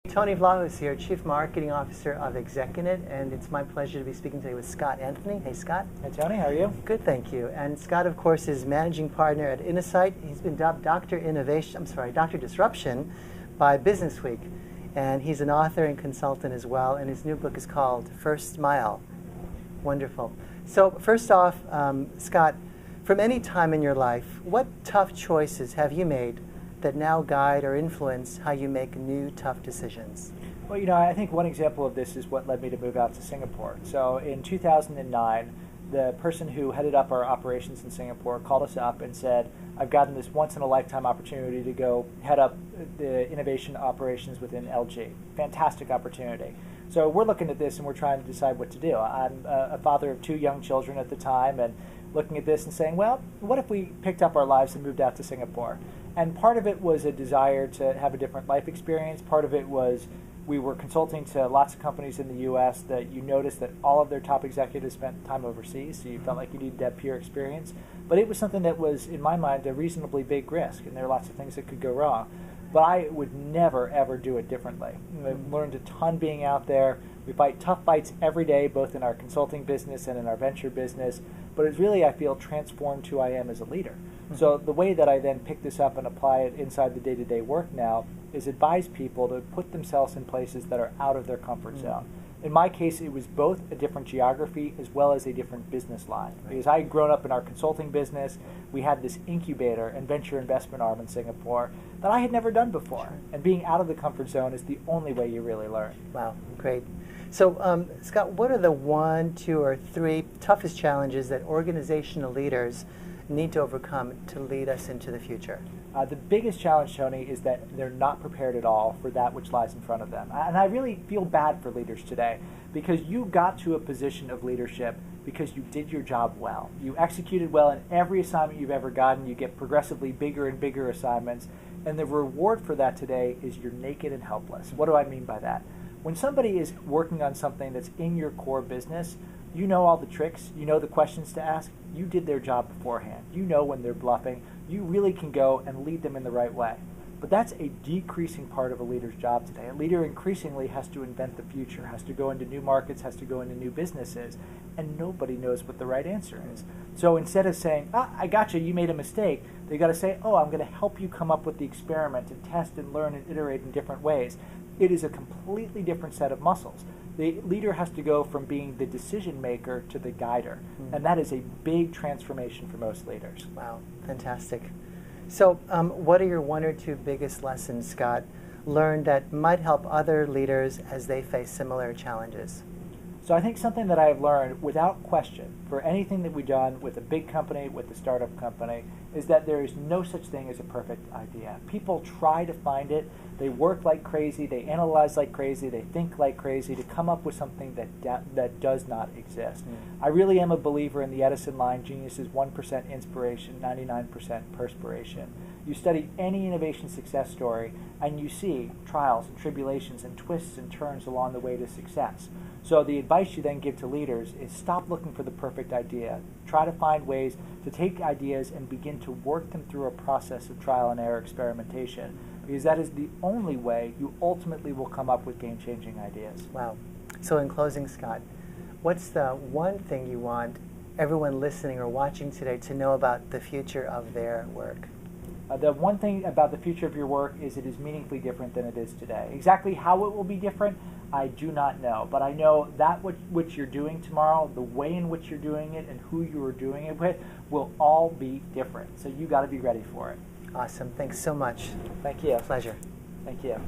Tony Vlaho is here, Chief Marketing Officer of ExecuNet, and it's my pleasure to be speaking today with Scott Anthony. Hey, Scott. Hey, Tony. How are you? Good, thank you. And Scott, of course, is Managing Partner at Innosight. He's been dubbed Dr. Disruption by Businessweek, and he's an author and consultant as well. And his new book is called First Mile. Wonderful. So, first off, Scott, from any time in your life, what tough choices have you made that now guide or influence how you make new tough decisions? Well, I think one example of this is what led me to move out to Singapore. So in 2009, the person who headed up our operations in Singapore called us up and said, I've gotten this once-in-a-lifetime opportunity to go head up the innovation operations within LG. Fantastic opportunity. So we're looking at this and we're trying to decide what to do. I'm a father of 2 young children at the time, and looking at this and saying, well, what if we picked up our lives and moved out to Singapore? And part of it was a desire to have a different life experience. Part of it was we were consulting to lots of companies in the U.S. that you noticed that all of their top executives spent time overseas, so you felt like you needed that peer experience. But it was something that was, in my mind, a reasonably big risk, and there are lots of things that could go wrong. But I would never, ever do it differently. I've learned a ton being out there. We fight tough fights every day, both in our consulting business and in our venture business. But it's really, I feel, transformed who I am as a leader. So the way that I then pick this up and apply it inside the day-to-day work now is advise people to put themselves in places that are out of their comfort zone. In my case, it was both a different geography as well as a different business line. Because I had grown up in our consulting business, we had this incubator and venture investment arm in Singapore that I had never done before. And being out of the comfort zone is the only way you really learn. Wow, great. So, Scott, what are the 1, 2, or 3 toughest challenges that organizational leaders need to overcome to lead us into the future? The biggest challenge, Tony, is that they're not prepared at all for that which lies in front of them. And I really feel bad for leaders today, because you got to a position of leadership because you did your job well. You executed well in every assignment you've ever gotten. You get progressively bigger and bigger assignments. And the reward for that today is you're naked and helpless. What do I mean by that? When somebody is working on something that's in your core business, you know all the tricks, you know the questions to ask, you did their job beforehand. You know when they're bluffing, you really can go and lead them in the right way. But that's a decreasing part of a leader's job today. A leader increasingly has to invent the future, has to go into new markets, has to go into new businesses, and nobody knows what the right answer is. So instead of saying, I got you, you made a mistake, they got to say, I'm going to help you come up with the experiment and test and learn and iterate in different ways. It is a completely different set of muscles. The leader has to go from being the decision maker to the guider, and that is a big transformation for most leaders. Wow, fantastic. So what are your 1 or 2 biggest lessons, Scott, learned that might help other leaders as they face similar challenges? So I think something that I have learned without question for anything that we've done with a big company, with a startup company, is that there is no such thing as a perfect idea. People try to find it. They work like crazy. They analyze like crazy. They think like crazy to come up with something that does not exist. I really am a believer in the Edison line, genius is 1% inspiration, 99% perspiration. You study any innovation success story and you see trials and tribulations and twists and turns along the way to success. So the advice you then give to leaders is stop looking for the perfect idea. Try to find ways to take ideas and begin to work them through a process of trial and error experimentation, because that is the only way you ultimately will come up with game-changing ideas. Wow. So in closing, Scott, what's the one thing you want everyone listening or watching today to know about the future of their work? The one thing about the future of your work is it is meaningfully different than it is today. Exactly how it will be different, I do not know. But I know that which you're doing tomorrow, the way in which you're doing it, and who you are doing it with will all be different. So you got to be ready for it. Awesome. Thanks so much. Thank you. Pleasure. Thank you.